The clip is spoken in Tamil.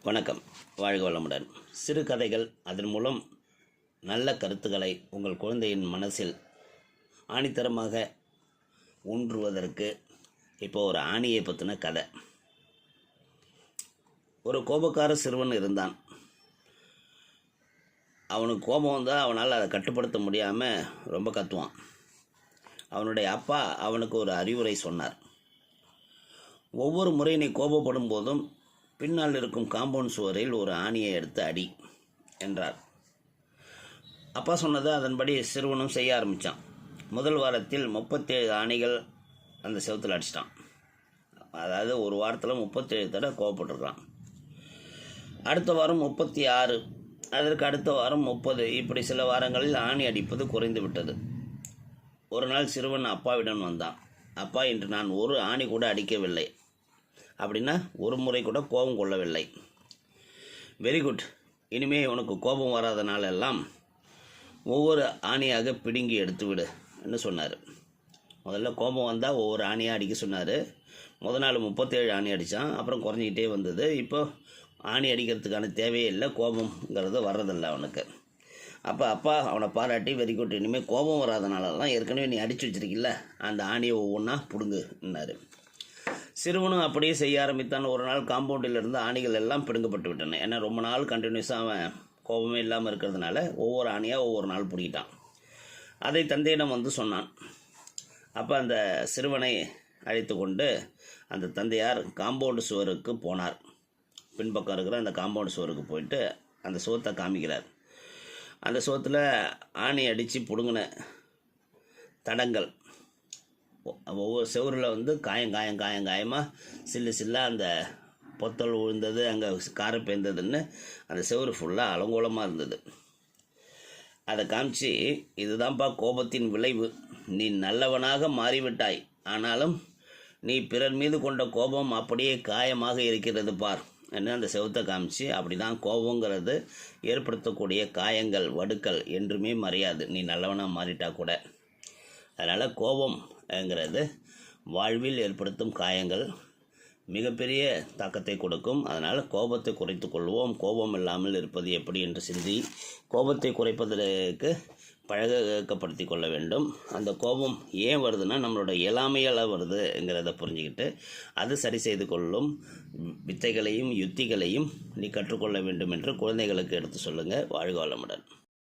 வணக்கம். வாழ்க வளமுடன். சிறுகதைகள் அதன் மூலம் நல்ல கருத்துக்களை உங்கள் குழந்தையின் மனசில் ஆணித்தரமாக ஊன்றுவதற்கு இப்போ ஒரு ஆணியை பற்றின கதை. ஒரு கோபக்கார சிறுவன் இருந்தான். அவனுக்கு கோபம் வந்தால் அவனால் அதை கட்டுப்படுத்த முடியாமல் ரொம்ப கத்துவான். அவனுடைய அப்பா அவனுக்கு ஒரு அறிவுரை சொன்னார். ஒவ்வொரு முறை நீ கோபப்படும் போதும் பின்னால் இருக்கும் காம்பவுண்ட் சுவரில் ஒரு ஆணியை எடுத்து அடி என்றார். அப்பா சொன்னதை அதன்படி சிறுவனும் செய்ய ஆரம்பித்தான். முதல் வாரத்தில் 37 ஆணிகள் அந்த செவத்தில் அடிச்சிட்டான். அதாவது ஒரு வாரத்தில் 37 தடவை கோவப்பட்டிருக்கான். அடுத்த வாரம் 36, அதற்கு அடுத்த வாரம் 30, இப்படி சில வாரங்களில் ஆணி அடிப்பது குறைந்து விட்டது. ஒரு நாள் சிறுவன் அப்பாவிடம் வந்தான். அப்பா, இன்று நான் ஒரு ஆணி கூட அடிக்கவில்லை, அப்படின்னா ஒரு முறை கூட கோபம் கொள்ளவில்லை. Very good. இனிமேல் உனக்கு கோபம் வராதனாலெல்லாம் ஒவ்வொரு ஆணியாக பிடுங்கி எடுத்துவிடு என்று சொன்னார். முதல்ல கோபம் வந்தால் ஒவ்வொரு ஆணியாக அடிக்க சொன்னார். முதல் நாள் 37 ஆணி அடித்தான். அப்புறம் குறைஞ்சிக்கிட்டே வந்தது. இப்போ ஆணி அடிக்கிறதுக்கான தேவையே இல்லை, கோபங்கிறது வர்றதில்லை அவனுக்கு. அப்போ அப்பா அவனை பாராட்டி, வெரி குட், இனிமேல் கோபம் வராதனாலலாம் ஏற்கனவே நீ அடித்து வச்சிருக்கில்ல, அந்த ஆணியை ஒவ்வொன்றா பிடுங்குன்னாரு. சிறுவனும் அப்படியே செய்ய ஆரம்பித்தான். ஒரு நாள் காம்பவுண்டில் இருந்து ஆணிகள் எல்லாம் பிடுங்கப்பட்டு விட்டன. ஏன்னா ரொம்ப நாள் கண்டினியூஸாக அவன் கோபமே இல்லாமல் இருக்கிறதுனால ஒவ்வொரு ஆணியாக ஒவ்வொரு நாள் பிடிக்கிட்டான். அதை தந்தையிடம் வந்து சொன்னான். அப்போ அந்த சிறுவனை அழைத்து கொண்டு அந்த தந்தையார் காம்பவுண்டு சுவருக்கு போனார். பின்பக்கம் இருக்கிற அந்த காம்பவுண்டு சுவருக்கு போயிட்டு அந்த சுவத்தை காமிக்கிறார். அந்த சுவத்தில் ஆணி அடித்து பிடுங்கின தடங்கள், ஒவ்வொரு செவரில் வந்து காயமாக சில்லாக அந்த பொத்தல் விழுந்தது, அங்கே காரை பேர்ந்ததுன்னு அந்த செவரு ஃபுல்லாக அலங்கோலமாக இருந்தது. அதை காமிச்சு, இதுதான்ப்பா கோபத்தின் விளைவு. நீ நல்லவனாக மாறிவிட்டாய், ஆனாலும் நீ பிறர் மீது கொண்ட கோபம் அப்படியே காயமாக இருக்கிறது பார் என்று அந்த செவத்தை காமிச்சு, அப்படி தான் கோபங்கிறது ஏற்படுத்தக்கூடிய காயங்கள், வடுக்கள் என்றுமே மறையாது, நீ நல்லவனாக மாறிட்டா கூட. அதனால் கோபம்ங்கிறது வாழ்வில் ஏற்படுத்தும் காயங்கள் மிகப்பெரிய தாக்கத்தை கொடுக்கும். அதனால் கோபத்தை குறைத்து கொள்வோம். கோபம் இல்லாமல் இருப்பது எப்படி என்று சிந்தி கோபத்தை குறைப்பதற்கு பழக்கப்படுத்தி கொள்ள வேண்டும். அந்த கோபம் ஏன் வருதுன்னா நம்மளோட இயலாமையால் வருதுங்கிறத புரிஞ்சுக்கிட்டு அது சரி செய்து கொள்ளும் வித்தைகளையும் யுத்திகளையும் நீ கற்றுக்கொள்ள வேண்டும் என்று குழந்தைகளுக்கு எடுத்து சொல்லுங்கள். வாழ்க வளமுடன்.